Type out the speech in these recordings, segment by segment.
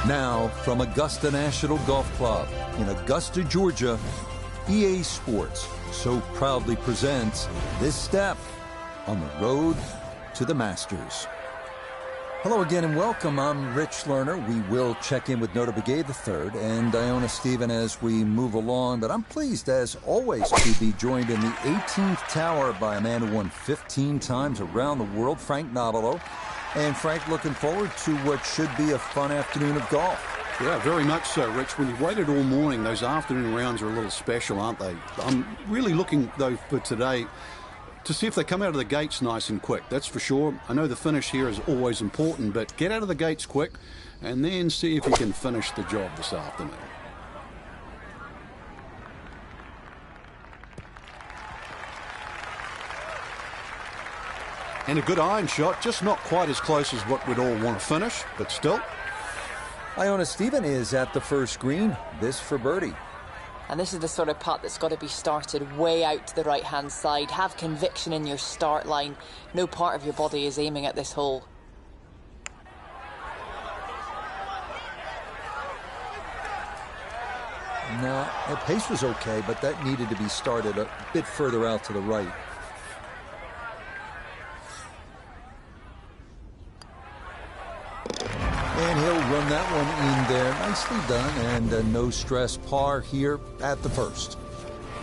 Now, from Augusta National Golf Club in Augusta, Georgia, EA Sports so proudly presents this step on the road to the Masters. Hello again and welcome. I'm Rich Lerner. We will check in with Nota Begay III and Iona Stephen as we move along, but I'm pleased, as always, to be joined in the 18th tower by a man who won 15 times around the world, Frank Nobilo. And Frank, looking forward to what should be a fun afternoon of golf. Yeah, very much so, Rich. When you've waited all morning, those afternoon rounds are a little special, aren't they? I'm really looking, though, for today to see if they come out of the gates nice and quick. That's for sure. I know the finish here is always important, but get out of the gates quick and then see if you can finish the job this afternoon. And a good iron shot, just not quite as close as what we'd all want to finish, but still. Iona Stephen is at the first green, this for birdie. And this is the sort of putt that's got to be started way out to the right-hand side. Have conviction in your start line. No part of your body is aiming at this hole. No, the pace was okay, but that needed to be started a bit further out to the right. And he'll run that one in there. Nicely done, and a no-stress par here at the first.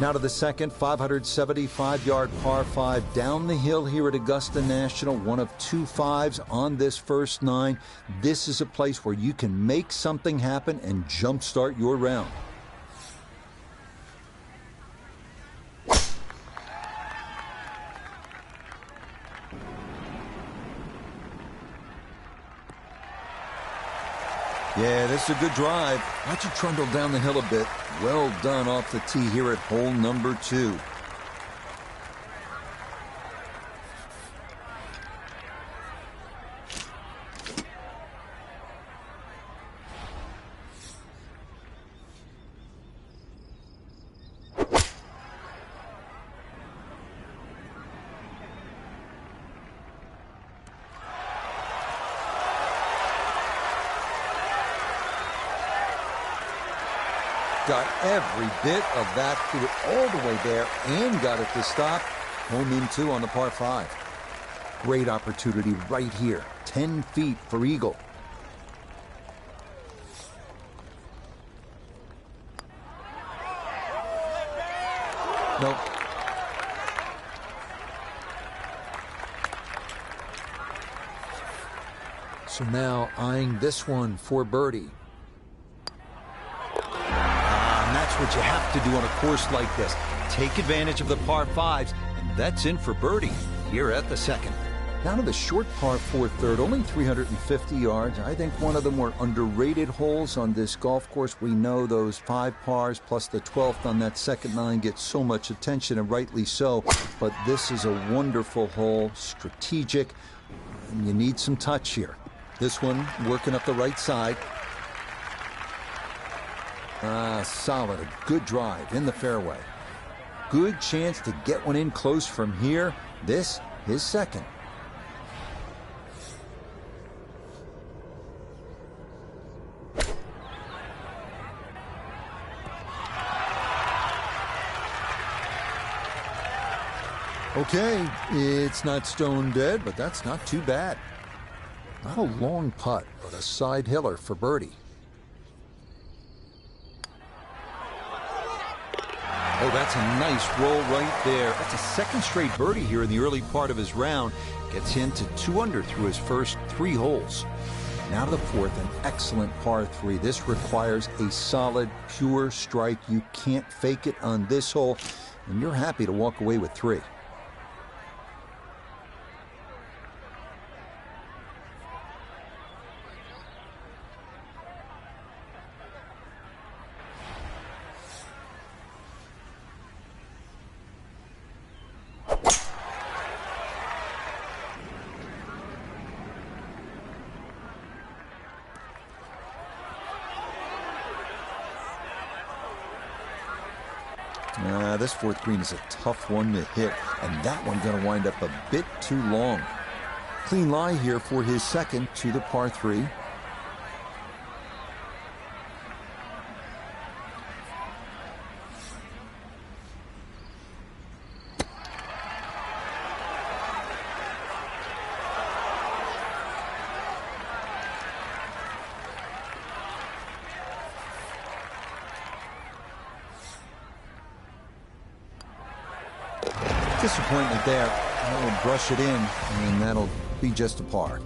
Now to the second, 575-yard par 5 down the hill here at Augusta National. One of 2 5s on this first 9. This is a place where you can make something happen and jumpstart your round. Yeah, this is a good drive. Watch it trundle down the hill a bit. Well done off the tee here at hole number 2. Got every bit of that, threw it all the way there and got it to stop. Home in 2 on the par 5. Great opportunity right here. 10 feet for eagle. Nope. So now eyeing this one for birdie. What you have to do on a course like this. Take advantage of the par 5s, and that's in for birdie here at the second. Down to the short par 4 third, only 350 yards. I think one of the more underrated holes on this golf course. We know those 5 pars plus the 12th on that second 9 get so much attention, and rightly so. But this is a wonderful hole, strategic, and you need some touch here. This one working up the right side. Solid, a good drive in the fairway. Good chance to get one in close from here. This, his second. Okay, it's not stone dead, but that's not too bad. Not a long putt, but a side hiller for birdie. Oh, that's a nice roll right there. That's a second straight birdie here in the early part of his round. Gets him to 2 under through his first 3 holes. Now to the fourth, an excellent par 3. This requires a solid, pure strike. You can't fake it on this hole, and you're happy to walk away with 3. This fourth green is a tough one to hit, and that one going to wind up a bit too long. Clean lie here for his second to the par 3. Disappointment there. That'll brush it in, and that'll be just a par.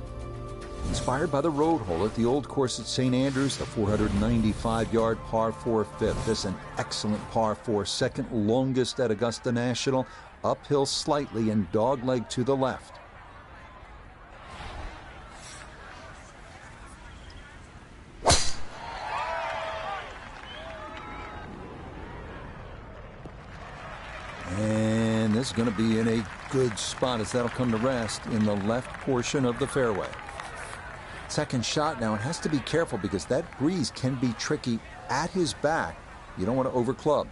Inspired by the road hole at the old course at St. Andrews, the 495-yard par 4 fifth. This is an excellent par 4, second longest at Augusta National, uphill slightly and dogleg to the left. And this is going to be in a good spot as that'll come to rest in the left portion of the fairway. Second shot now, it has to be careful because that breeze can be tricky at his back. You don't want to over club.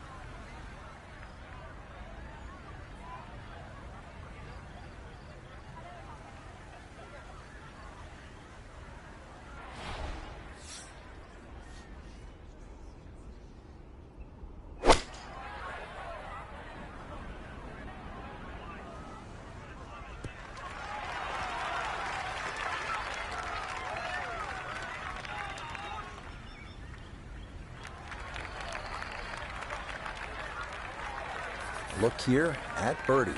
Look here at birdie.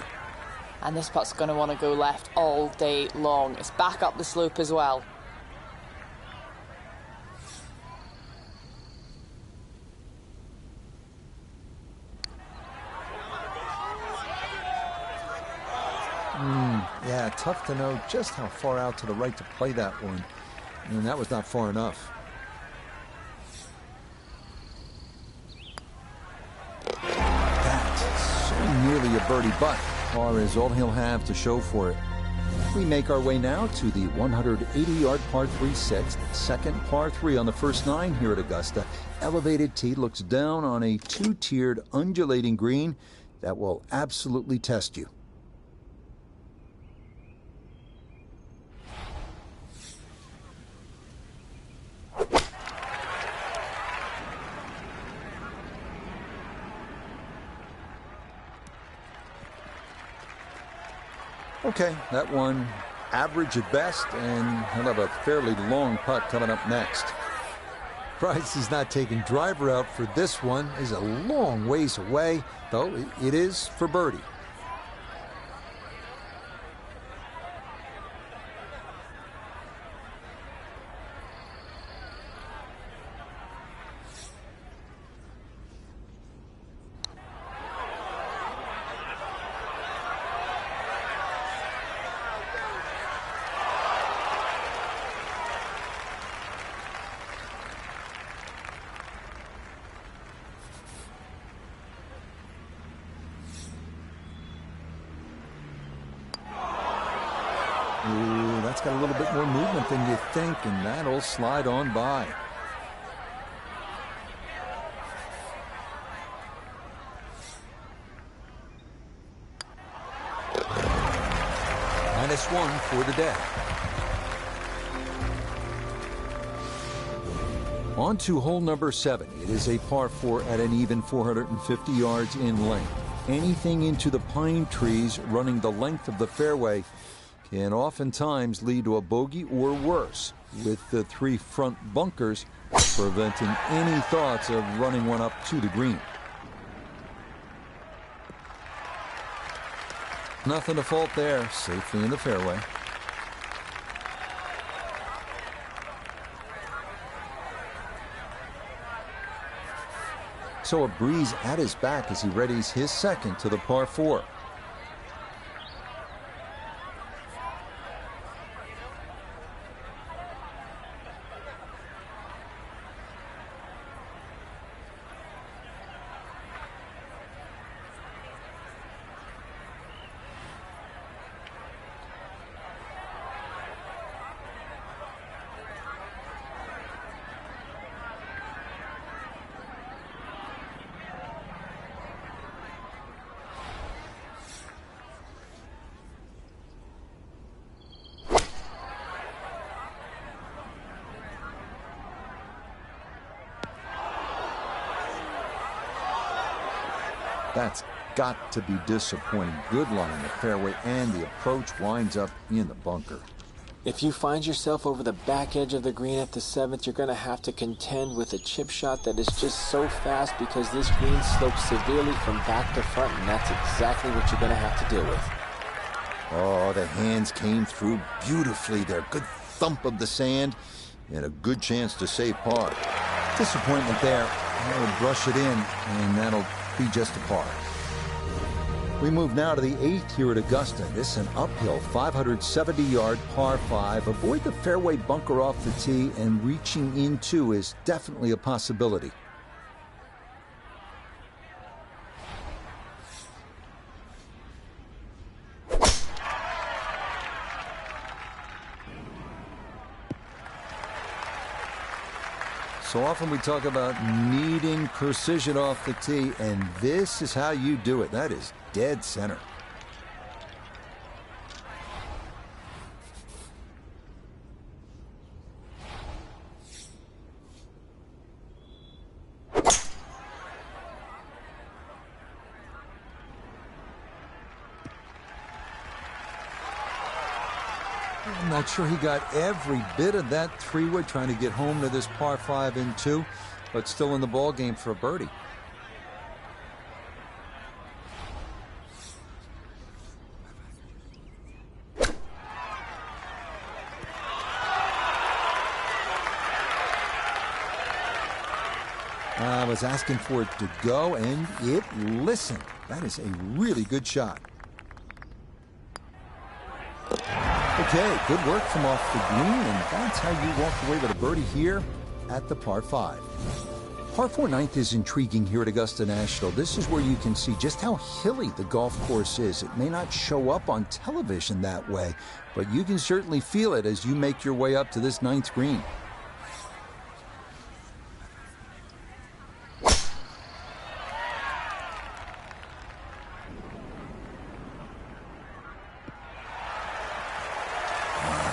And this putt's going to want to go left all day long. It's back up the slope as well. Yeah, tough to know just how far out to the right to play that one. And that was not far enough. Nearly a birdie, but par is all he'll have to show for it. We make our way now to the 180-yard par 3 sixth, second par 3 on the first 9 here at Augusta. Elevated tee looks down on a two-tiered undulating green that will absolutely test you. Okay, that one average at best, and he'll have a fairly long putt coming up next. Price is not taking driver out for this one. He's a long ways away, though it is for birdie. Ooh, that's got a little bit more movement than you think, and that'll slide on by. -1 for the day. On to hole number 7. It is a par 4 at an even 450 yards in length. Anything into the pine trees running the length of the fairway can oftentimes lead to a bogey or worse, with the 3 front bunkers preventing any thoughts of running one up to the green. Nothing to fault there, safely in the fairway. So a breeze at his back as he readies his second to the par 4. That's got to be disappointing. Good line in the fairway, and the approach winds up in the bunker. If you find yourself over the back edge of the green at the 7th, you're going to have to contend with a chip shot that is just so fast because this green slopes severely from back to front, and that's exactly what you're going to have to deal with. Oh, the hands came through beautifully there. Good thump of the sand and a good chance to save par. Disappointment there. He'll brush it in, and that'll be just a par. We move now to the 8th here at Augusta. This is an uphill 570-yard par 5. Avoid the fairway bunker off the tee, and reaching into is definitely a possibility. So often we talk about needing precision off the tee, and this is how you do it. That is dead center. I'm not sure he got every bit of that three-wood trying to get home to this par 5 and 2, but still in the ball game for a birdie. I was asking for it to go, and it listened. That is a really good shot. Okay, good work from off the green, and that's how you walk away with a birdie here at the par 5. Par 4 9th is intriguing here at Augusta National. This is where you can see just how hilly the golf course is. It may not show up on television that way, but you can certainly feel it as you make your way up to this 9th green.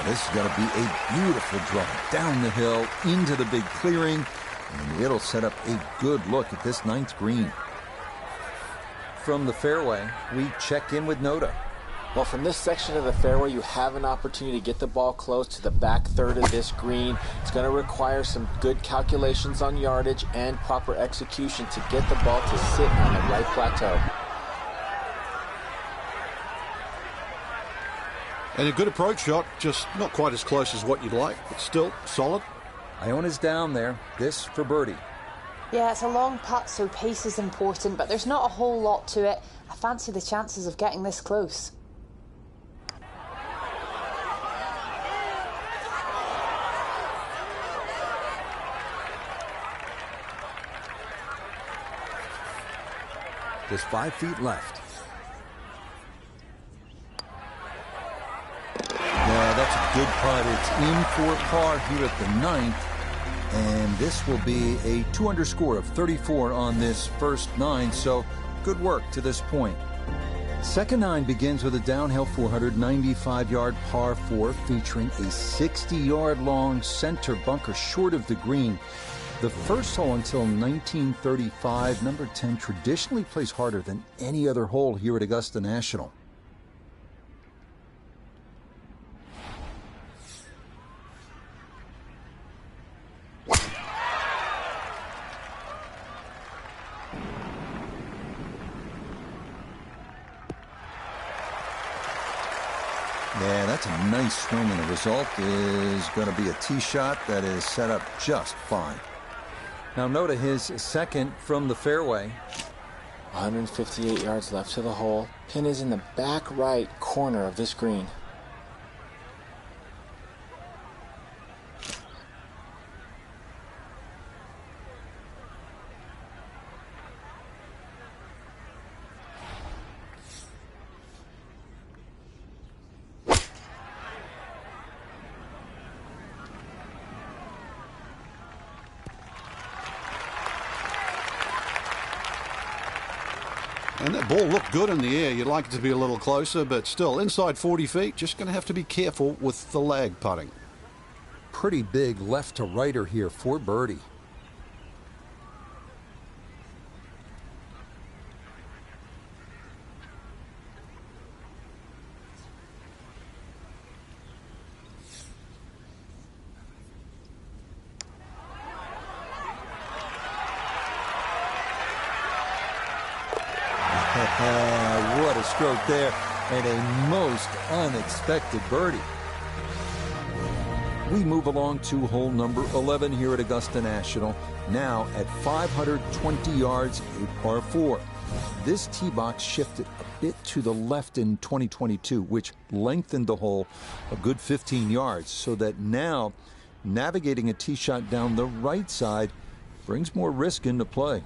This is going to be a beautiful drive down the hill into the big clearing, and it'll set up a good look at this 9th green. From the fairway, we check in with Noda. Well, from this section of the fairway, you have an opportunity to get the ball close to the back third of this green. It's going to require some good calculations on yardage and proper execution to get the ball to sit on the right plateau. And a good approach shot, just not quite as close as what you'd like, but still solid. Iona's down there. This for birdie. Yeah, it's a long putt, so pace is important, but there's not a whole lot to it. I fancy the chances of getting this close. Just 5 feet left. Yeah, that's a good putt. It's in for par here at the 9th. And this will be a 2-under score of 34 on this first 9. So good work to this point. Second 9 begins with a downhill 495-yard par 4 featuring a 60-yard long center bunker short of the green. The first hole until 1935, number 10 traditionally plays harder than any other hole here at Augusta National. Yeah, that's a nice swing, and the result is going to be a tee shot that is set up just fine. Now Noda, his second from the fairway. 158 yards left to the hole. Pin is in the back right corner of this green. And that ball looked good in the air. You'd like it to be a little closer, but still inside 40 feet. Just going to have to be careful with the lag putting. Pretty big left to righter here for birdie. a stroke there and a most unexpected birdie. We move along to hole number 11 here at Augusta National, now at 520 yards, a par 4. This tee box shifted a bit to the left in 2022, which lengthened the hole a good 15 yards, so that now navigating a tee shot down the right side brings more risk into play.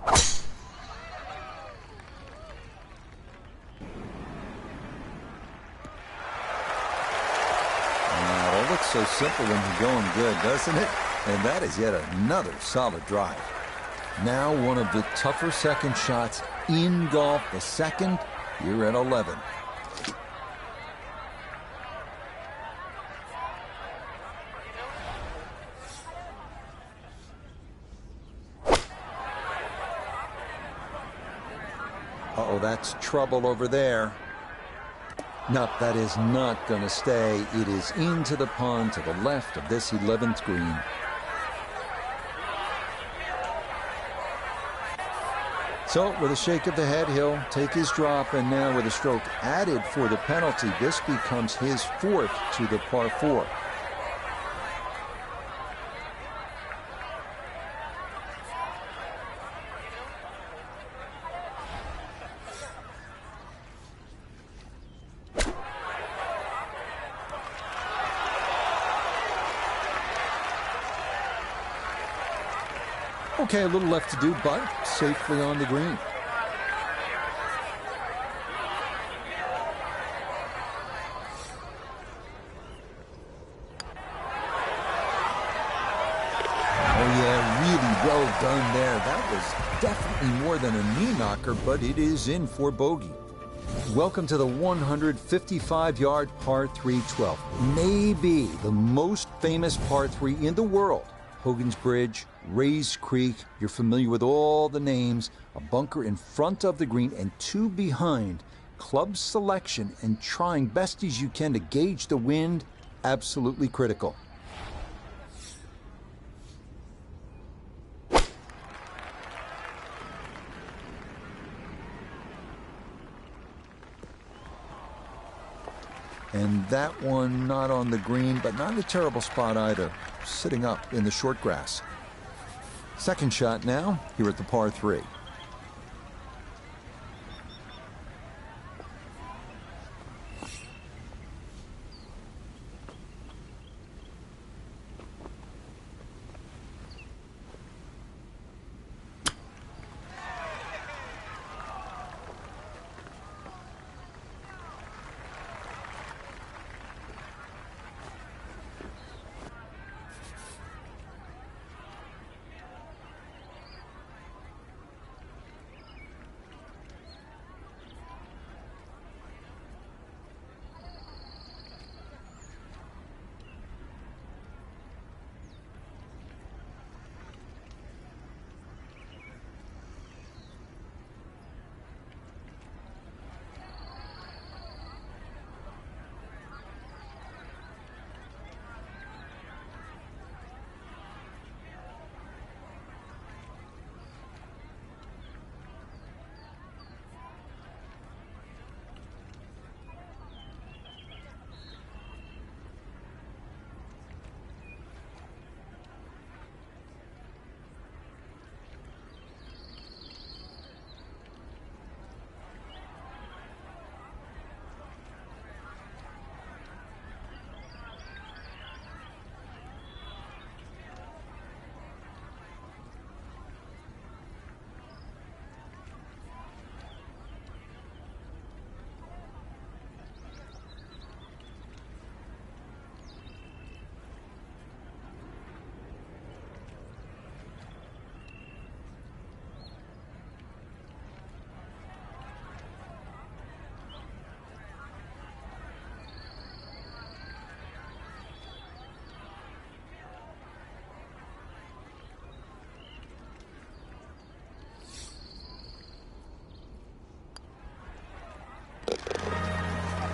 It looks so simple when you're going good, doesn't it? And that is yet another solid drive. Now one of the tougher second shots in golf, the second here at 11. Uh-oh, that's trouble over there. Nope, that is not going to stay. It is into the pond to the left of this 11th green. So, with a shake of the head, he'll take his drop, and now with a stroke added for the penalty, this becomes his 4th to the par 4. Okay, a little left to do, but safely on the green. Oh yeah, really well done there. That was definitely more than a knee knocker, but it is in for bogey. Welcome to the 155-yard par 3 12. Maybe the most famous par 3 in the world. Hogan's Bridge, Rays Creek, you're familiar with all the names, a bunker in front of the green and 2 behind. Club selection and trying best as you can to gauge the wind, absolutely critical. And that one not on the green, but not in a terrible spot either, sitting up in the short grass. Second shot now, here at the par 3.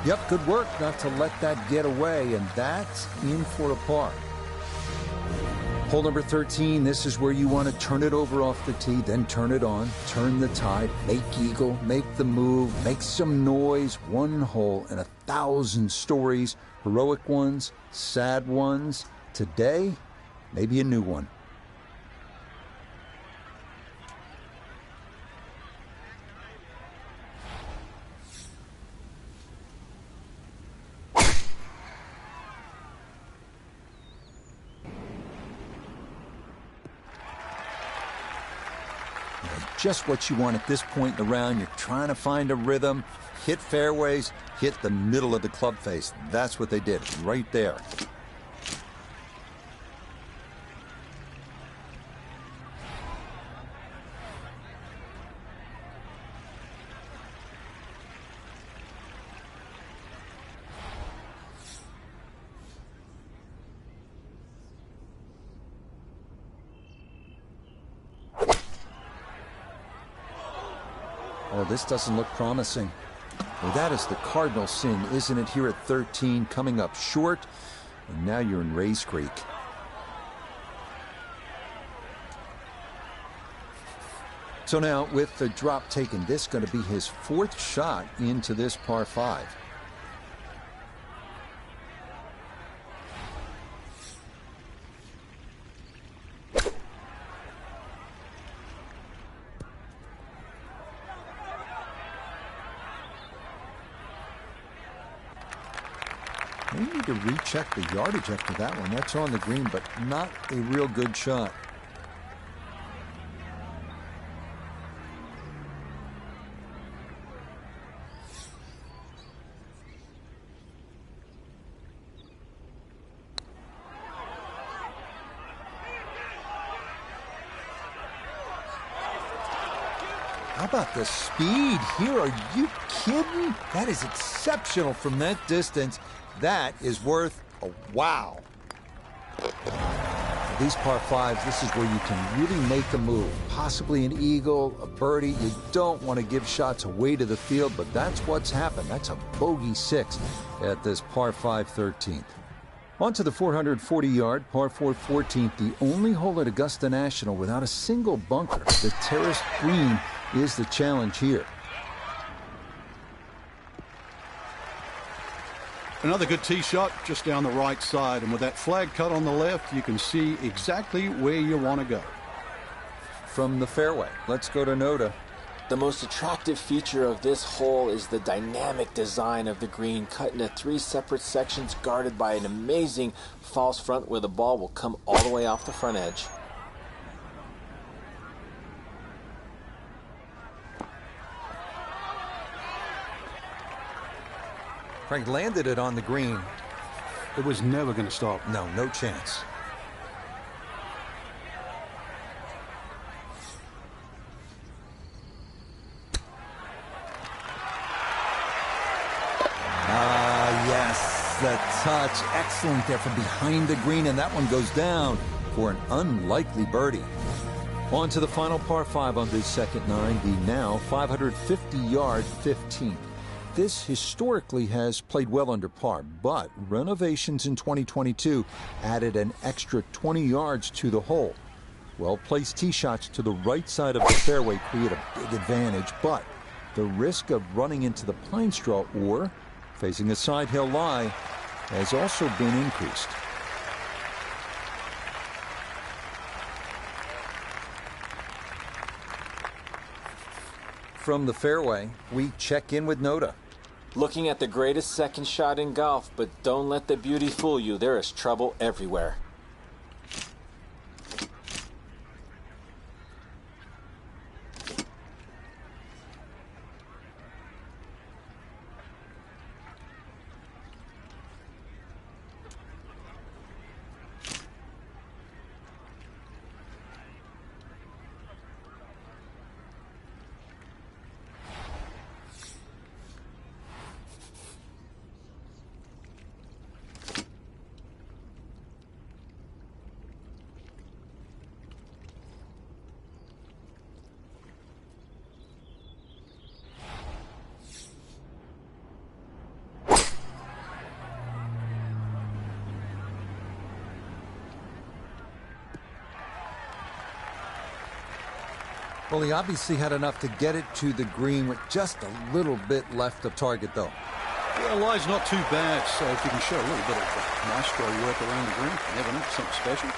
Yep, good work not to let that get away, and that's in for a par. Hole number 13, this is where you want to turn it over off the tee, then turn it on, turn the tide, make eagle, make the move, make some noise. One hole and 1,000 stories, heroic ones, sad ones. Today, maybe a new one. Just what you want at this point in the round. You're trying to find a rhythm, hit fairways, hit the middle of the club face. That's what they did right there. Oh, this doesn't look promising. Well, that is the cardinal sin, isn't it, here at 13, coming up short, and now you're in Rays Creek. So now, with the drop taken, this is going to be his 4th shot into this par 5. They need to recheck the yardage after that one. That's on the green, but not a real good shot. How about the speed here? Are you kidding? That is exceptional from that distance. That is worth a wow. These par 5s, this is where you can really make a move. Possibly an eagle, a birdie. You don't want to give shots away to the field, but that's what's happened. That's a bogey 6 at this par 5 13th. On to the 440-yard par 4 14th, the only hole at Augusta National without a single bunker. The terraced green is the challenge here. Another good tee shot just down the right side, and with that flag cut on the left, you can see exactly where you want to go. From the fairway, let's go to Noda. The most attractive feature of this hole is the dynamic design of the green, cut into 3 separate sections guarded by an amazing false front where the ball will come all the way off the front edge. Frank landed it on the green. It was never going to stop. No chance. Yes, the touch. Excellent there from behind the green, and that one goes down for an unlikely birdie. On to the final par 5 on this second 9, the now 550-yard 15th. This historically has played well under par, but renovations in 2022 added an extra 20 yards to the hole. Well-placed tee shots to the right side of the fairway create a big advantage, but the risk of running into the pine straw or facing a side hill lie has also been increased. From the fairway, we check in with Noda. Looking at the greatest second shot in golf, but don't let the beauty fool you. There is trouble everywhere. Well, he obviously had enough to get it to the green with just a little bit left of target, though. Yeah, lie's not too bad, so if you can show a little bit of maestro work around the green, you never know, something special.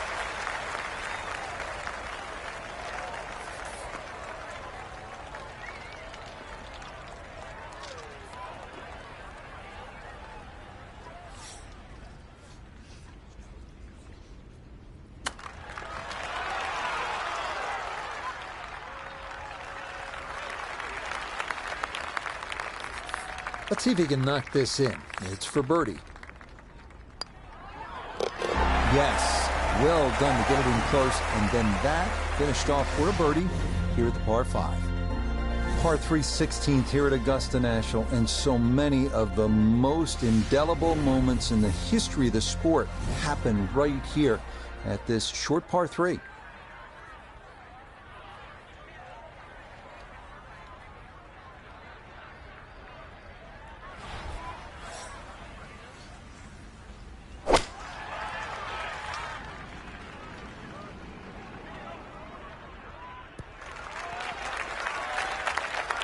Let's see if he can knock this in. It's for birdie. Yes, well done to get it in close, and then that finished off for a birdie here at the par 5. Par 3 16th here at Augusta National, and so many of the most indelible moments in the history of the sport happen right here at this short par 3.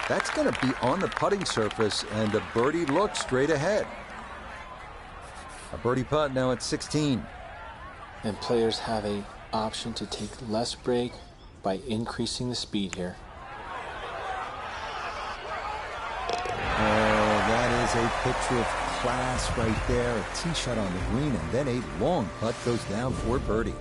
That's going to be on the putting surface, and a birdie looks straight ahead. A birdie putt now at 16. And players have an option to take less break by increasing the speed here. Oh, that is a picture of class right there. A tee shot on the green, and then a long putt goes down for birdie.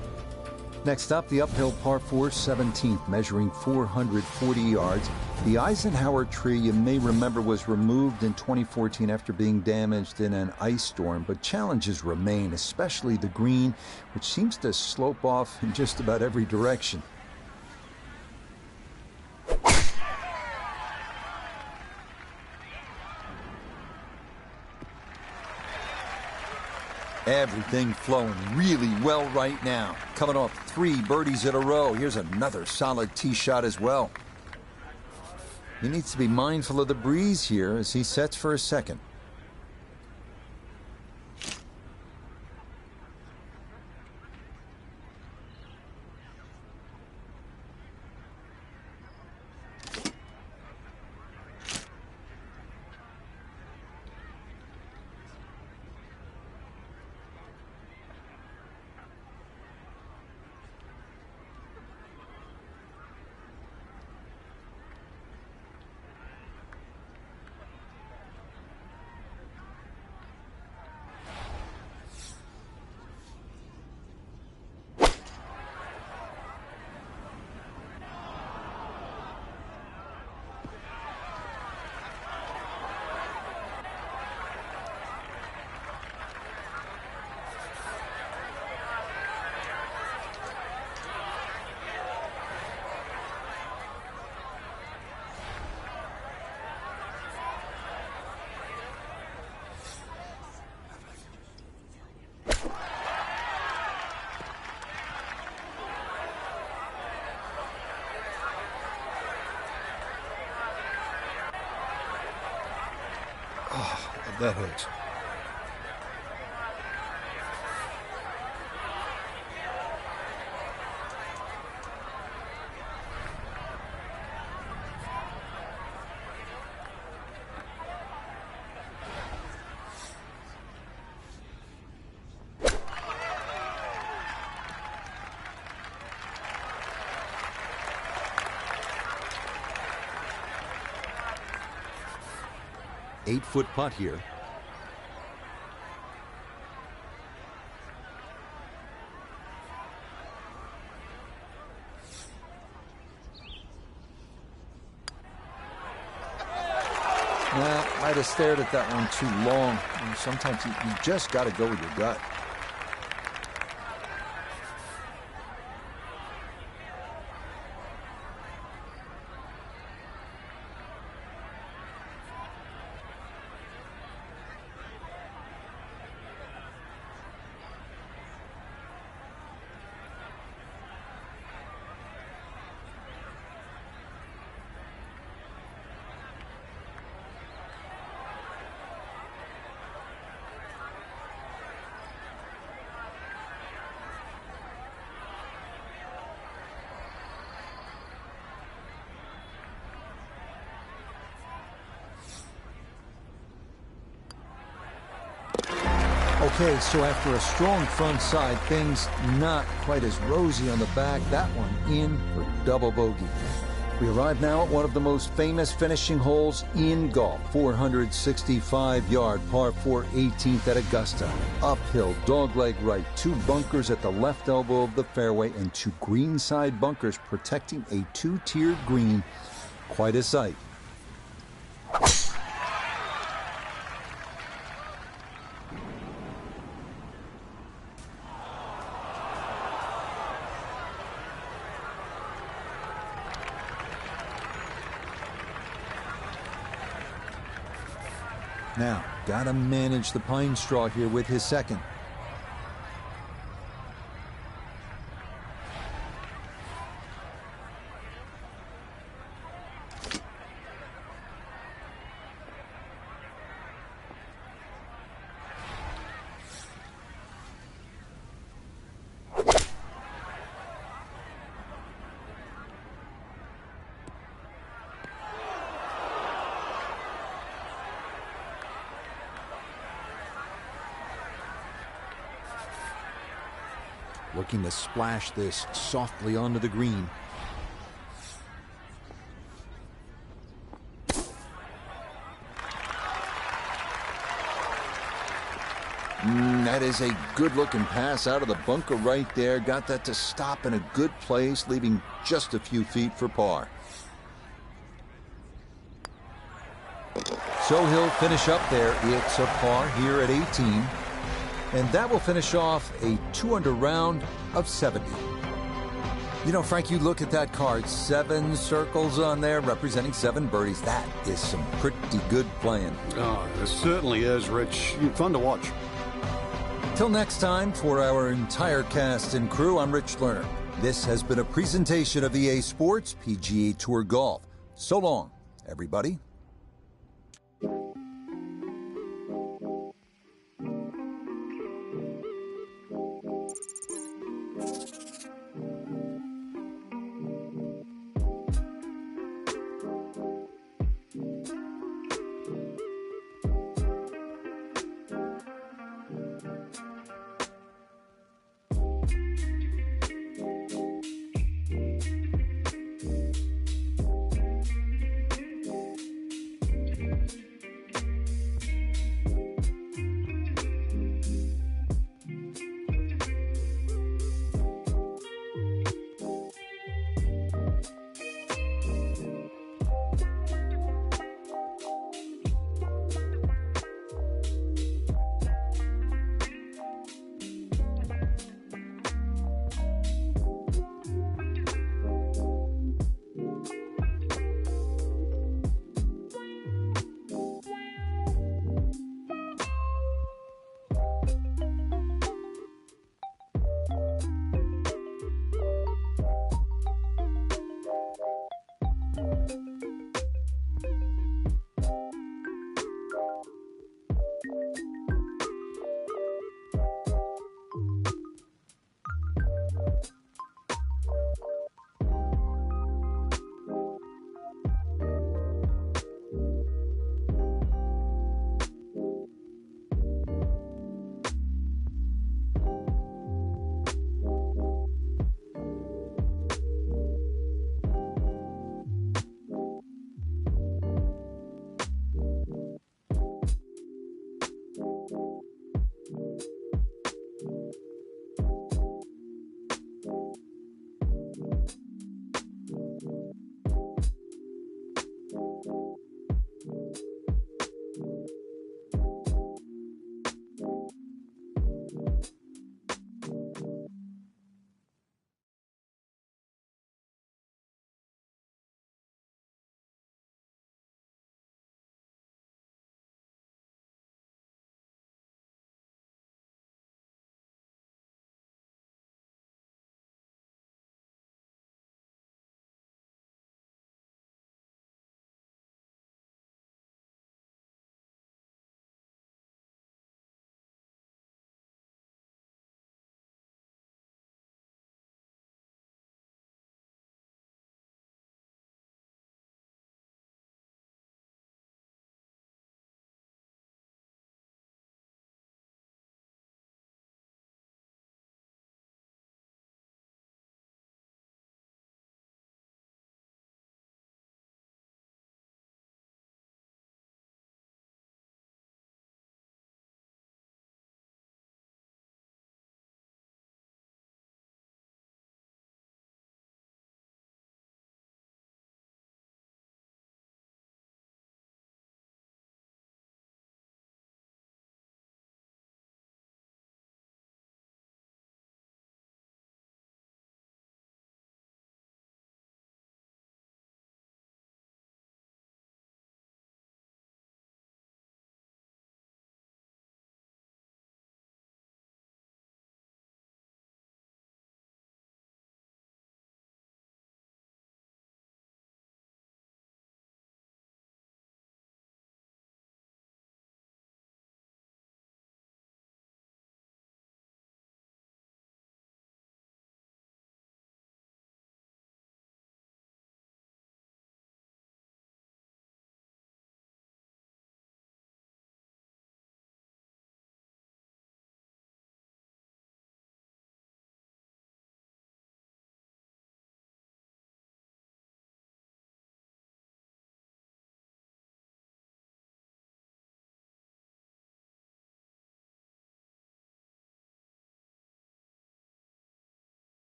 Next up, the uphill par 4 17th, measuring 440 yards. The Eisenhower tree, you may remember, was removed in 2014 after being damaged in an ice storm, but challenges remain, especially the green, which seems to slope off in just about every direction. Everything flowing really well right now. Coming off 3 birdies in a row. Here's another solid tee shot as well. He needs to be mindful of the breeze here as he sets for a second. That hurts. Eight-foot putt here. Well, might have stared at that one too long. Sometimes you just got to go with your gut. Okay, so after a strong front side, things not quite as rosy on the back. That one in for double bogey. We arrive now at one of the most famous finishing holes in golf. 465-yard par 4 18th at Augusta. Uphill, dogleg right, 2 bunkers at the left elbow of the fairway, and 2 greenside bunkers protecting a 2-tiered green. Quite a sight. Now, gotta manage the pine straw here with his second. Looking to splash this softly onto the green. That is a good-looking pass out of the bunker right there. Got that to stop in a good place, leaving just a few feet for par. So he'll finish up there. It's a par here at 18. And that will finish off a 2-under round of 70. You know, Frank, you look at that card, 7 circles on there representing 7 birdies. That is some pretty good playing. Oh, it certainly is, Rich. Fun to watch. Till next time, for our entire cast and crew, I'm Rich Lerner. This has been a presentation of EA Sports PGA Tour Golf. So long, everybody.